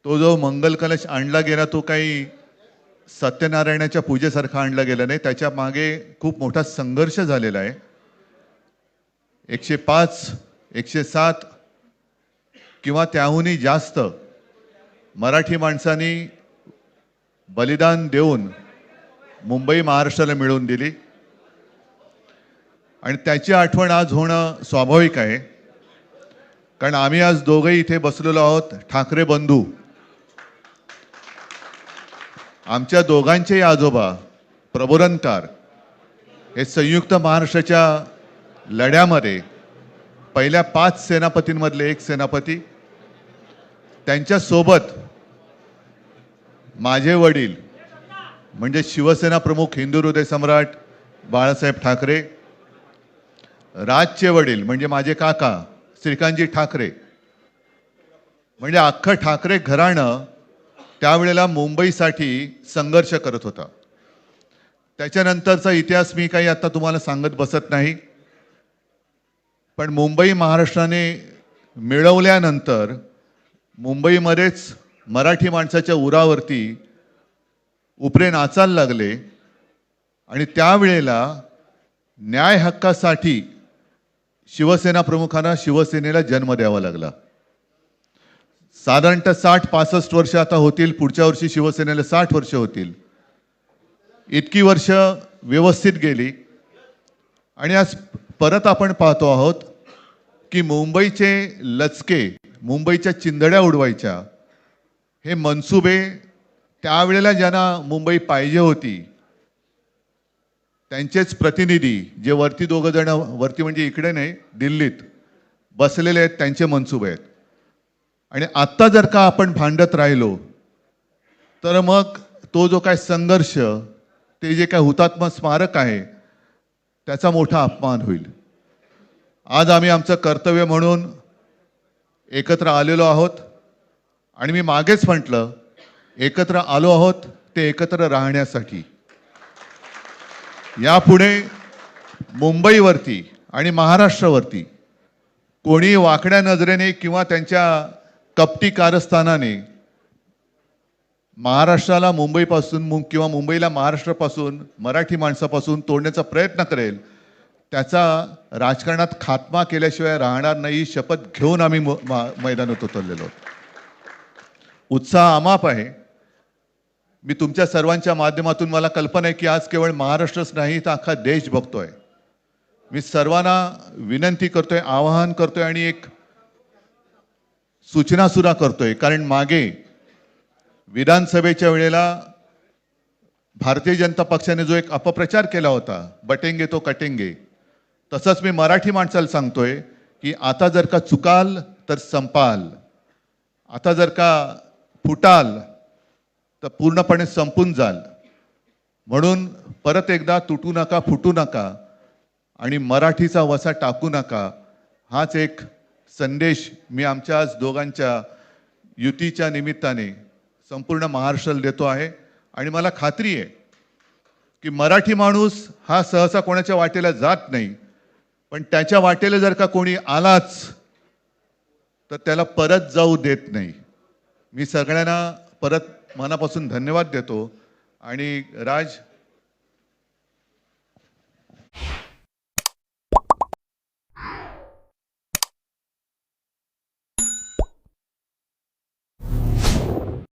तो जो मंगल कलश आणला गेला तो काही सत्यनारायणाच्या पूजेसारखा आणला गेला नाही, त्याच्या मागे खूप मोठा संघर्ष झालेला आहे. 105, 107 किंवा त्याहूनही जास्त मराठी माणसांनी बलिदान देऊन मुंबई महाराष्ट्राला मिळवून दिली आणि त्याची आठवण आज होणं स्वाभाविक आहे. कारण आम्ही आज दोघेही इथे बसलेलो आहोत, ठाकरे बंधू. आमच्या दोघांचेही आजोबा प्रबोधनकार हे संयुक्त महाराष्ट्राच्या लढ्यामध्ये पहिल्या 5 सेनापतींमधले एक सेनापती. त्यांच्यासोबत माझे वडील म्हणजे शिवसेना प्रमुख हिंदू हृदय सम्राट बाळासाहेब ठाकरे, राजचे वडील म्हणजे माझे काका श्रीकांतजी ठाकरे, म्हणजे अख्खं ठाकरे घराणं त्यावेळेला मुंबईसाठी संघर्ष करत होता. त्याच्यानंतरचा इतिहास मी काही आता तुम्हाला सांगत बसत नाही. पण मुंबई महाराष्ट्राने मिळवल्यानंतर मुंबईमध्येच मराठी माणसाच्या उरावरती उपरे नाचायला लागले आणि त्यावेळेला न्याय हक्कासाठी शिवसेना प्रमुखांना शिवसेनेला जन्म द्यावा लागला. साधारणतः 60-65 वर्ष आता होतील. पुढच्या वर्षी शिवसेनेला 60 वर्ष होतील. इतकी वर्ष व्यवस्थित गेली आणि आज परत आपण पाहतो आहोत की मुंबईचे लचके, मुंबईच्या चिंधड्या उडवायच्या हे मनसुबे त्यावेळेला ज्यांना मुंबई पाहिजे होती त्यांचेच प्रतिनिधी, जे वरती दोघं जण, वरती म्हणजे इकडे नाही दिल्लीत बसलेले आहेत, त्यांचे मनसुबे आहेत. आणि आत्ता जर का आपण भांडत राहिलो तर मग तो जो काय संघर्ष, ते जे काय हुतात्मा स्मारक आहे त्याचा मोठा अपमान होईल. आज आम्ही आमचं कर्तव्य म्हणून एकत्र आलेलो आहोत आणि मी मागेच म्हटलं एकत्र आलो आहोत ते एकत्र राहण्यासाठी. यापुढे मुंबईवरती आणि महाराष्ट्रावरती कोणी वाकड्या नजरेने किंवा त्यांच्या कपटी कारस्थानाने महाराष्ट्राला मुंबईपासून किंवा मुंबईला महाराष्ट्रापासून, मराठी माणसापासून तोडण्याचा प्रयत्न करेल, त्याचा राजकारणात खात्मा केल्याशिवाय राहणार नाही. शपथ घेऊन आम्ही मैदानात उतरलेलो आहोत. उत्साह अमाप आहे. मी तुमच्या सर्वांच्या माध्यमातून, मला कल्पना आहे की आज केवळ महाराष्ट्रच नाही तर अख्खा देश बघतोय. मी सर्वांना विनंती करतोय, आवाहन करतोय आणि एक सूचना सुद्धा करतोय. कारण मागे विधानसभेच्या वेळेला भारतीय जनता पक्षाने जो एक अपप्रचार केला होता, बटेंगे तो कटेंगे, तसंच मी मराठी माणसाला सांगतोय की आता जर का चुकाल तर संपाल, आता जर का फुटाल तर पूर्णपणे संपून जाल. म्हणून परत एकदा तुटू नका, फुटू नका आणि मराठीचा वसा टाकू नका, हाच एक संदेश मी आमच्या आज दोघांच्या युतीच्या निमित्ताने संपूर्ण महाराष्ट्राला देतो आहे. आणि मला खात्री आहे की मराठी माणूस हा सहसा कोणाच्या वाटेला जात नाही, पण त्याच्या वाटेला जर का कोणी आलाच तर त्याला परत जाऊ देत नाही. मी सगळ्यांना परत मनापासून धन्यवाद देतो. आणि राज